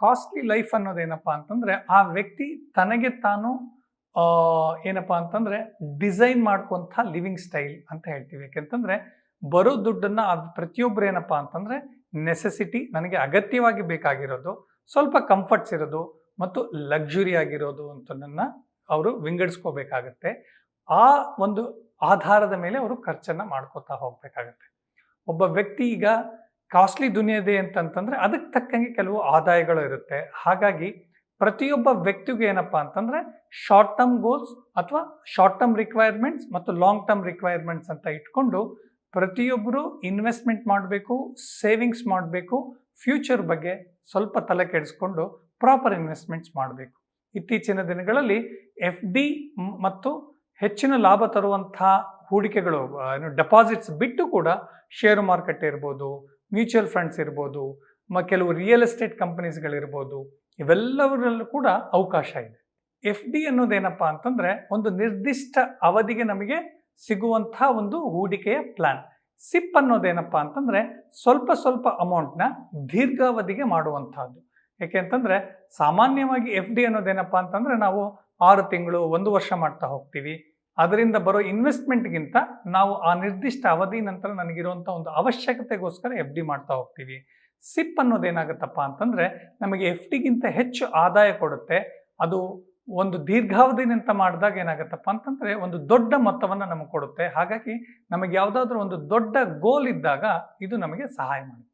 Costly life ಅನ್ನೋದೇನಪ್ಪಾ ಅಂತಂದ್ರೆ ಆ ವ್ಯಕ್ತಿ ತನಗೆ ತಾನು ಆ, ಏನಪ್ಪಾ ಅಂತಂದ್ರೆ ಡಿಸೈನ್ ಮಾಡ್ಕೊಂತ ಲಿವಿಂಗ್ ಸ್ಟೈಲ್ ಅಂತ ಹೇಳ್ತೀವಿ. ಯಾಕೆಂತಂದ್ರೆ ಬರೋ ದುಡ್ಡನ್ನ ಪ್ರತಿಯೊಬ್ರು ಏನಪ್ಪಾ ಅಂತಂದ್ರೆ ನೆಸೆಸಿಟಿ, ನನಗೆ ಅಗತ್ಯವಾಗಿ ಬೇಕಾಗಿರೋದು, ಸ್ವಲ್ಪ ಕಂಫರ್ಟ್ಸ್ ಇರೋದು ಮತ್ತು ಲಕ್ಸುರಿ ಆಗಿರೋದು ಅಂತ ಅವರು ವಿಂಗಡಿಸ್ಕೋಬೇಕಾಗತ್ತೆ. ಆ ಒಂದು ಆಧಾರದ ಮೇಲೆ ಅವರು ಖರ್ಚನ್ನ ಮಾಡ್ಕೋತಾ ಹೋಗ್ಬೇಕಾಗತ್ತೆ. ಒಬ್ಬ ವ್ಯಕ್ತಿ ಈಗ ಕಾಸ್ಟ್ಲಿ ದುನಿಯಾ ಇದೆ ಅಂತಂತಂದ್ರೆ ಅದಕ್ಕೆ ತಕ್ಕಂಗೆ ಕೆಲವು ಆದಾಯಗಳು ಇರುತ್ತೆ. ಹಾಗಾಗಿ ಪ್ರತಿಯೊಬ್ಬ ವ್ಯಕ್ತಿಗೂ ಏನಪ್ಪಾ ಅಂತಂದ್ರೆ ಶಾರ್ಟ್ ಟರ್ಮ್ ಗೋಲ್ಸ್ ಅಥವಾ ಶಾರ್ಟ್ ಟರ್ಮ್ ರಿಕ್ವೈರ್ಮೆಂಟ್ಸ್ ಮತ್ತು ಲಾಂಗ್ ಟರ್ಮ್ ರಿಕ್ವೈರ್ಮೆಂಟ್ಸ್ ಅಂತ ಇಟ್ಕೊಂಡು ಪ್ರತಿಯೊಬ್ಬರು ಇನ್ವೆಸ್ಟ್ಮೆಂಟ್ ಮಾಡಬೇಕು, ಸೇವಿಂಗ್ಸ್ ಮಾಡಬೇಕು, ಫ್ಯೂಚರ್ ಬಗ್ಗೆ ಸ್ವಲ್ಪ ತಲೆ ಕೆಡಿಸ್ಕೊಂಡು ಪ್ರಾಪರ್ ಇನ್ವೆಸ್ಟ್ಮೆಂಟ್ಸ್ ಮಾಡಬೇಕು. ಇತ್ತೀಚಿನ ದಿನಗಳಲ್ಲಿ ಎಫ್ ಡಿ ಮತ್ತು ಹೆಚ್ಚಿನ ಲಾಭ ತರುವಂತಹ ಹೂಡಿಕೆಗಳು, ಡೆಪಾಸಿಟ್ಸ್ ಬಿಟ್ಟು ಕೂಡ ಶೇರ್ ಮಾರ್ಕೆಟ್ ಇರ್ಬೋದು, ಮ್ಯೂಚುವಲ್ ಫಂಡ್ಸ್ ಇರ್ಬೋದು, ಕೆಲವು ರಿಯಲ್ ಎಸ್ಟೇಟ್ ಕಂಪನೀಸ್ಗಳಿರ್ಬೋದು, ಇವೆಲ್ಲವರಲ್ಲೂ ಕೂಡ ಅವಕಾಶ ಇದೆ. ಎಫ್ ಡಿ ಅನ್ನೋದೇನಪ್ಪಾ ಅಂತಂದ್ರೆ ಒಂದು ನಿರ್ದಿಷ್ಟ ಅವಧಿಗೆ ನಮಗೆ ಸಿಗುವಂತಹ ಒಂದು ಹೂಡಿಕೆಯ ಪ್ಲಾನ್. ಸಿಪ್ ಅನ್ನೋದೇನಪ್ಪಾ ಅಂತಂದ್ರೆ ಸ್ವಲ್ಪ ಸ್ವಲ್ಪ ಅಮೌಂಟ್ನ ದೀರ್ಘಾವಧಿಗೆ ಮಾಡುವಂತಹದ್ದು. ಯಾಕೆ ಅಂತಂದ್ರೆ ಸಾಮಾನ್ಯವಾಗಿ ಎಫ್ ಡಿ ಅನ್ನೋದೇನಪ್ಪಾ ಅಂತಂದ್ರೆ ನಾವು 6 ತಿಂಗಳು 1 ವರ್ಷ ಮಾಡ್ತಾ ಹೋಗ್ತೀವಿ. ಅದರಿಂದ ಬರೋ ಇನ್ವೆಸ್ಟ್ಮೆಂಟ್ಗಿಂತ ನಾವು ಆ ನಿರ್ದಿಷ್ಟ ಅವಧಿ ನಂತರ ನನಗಿರುವಂಥ ಒಂದು ಅವಶ್ಯಕತೆಗೋಸ್ಕರ ಎಫ್ ಡಿ ಮಾಡ್ತಾ ಹೋಗ್ತೀವಿ. ಸಿಪ್ ಅನ್ನೋದೇನಾಗುತ್ತಪ್ಪ ಅಂತಂದ್ರೆ ನಮಗೆ ಎಫ್ ಡಿಗಿಂತ ಹೆಚ್ಚು ಆದಾಯ ಕೊಡುತ್ತೆ. ಅದು ಒಂದು ದೀರ್ಘಾವಧಿನಂತ ಮಾಡಿದಾಗ ಏನಾಗುತ್ತಪ್ಪ ಅಂತಂದ್ರೆ ಒಂದು ದೊಡ್ಡ ಮೊತ್ತವನ್ನು ನಮಗೆ ಕೊಡುತ್ತೆ. ಹಾಗಾಗಿ ನಮಗೆ ಯಾವುದಾದ್ರೂ ಒಂದು ದೊಡ್ಡ ಗೋಲ್ ಇದ್ದಾಗ ಇದು ನಮಗೆ ಸಹಾಯ ಮಾಡುತ್ತೆ.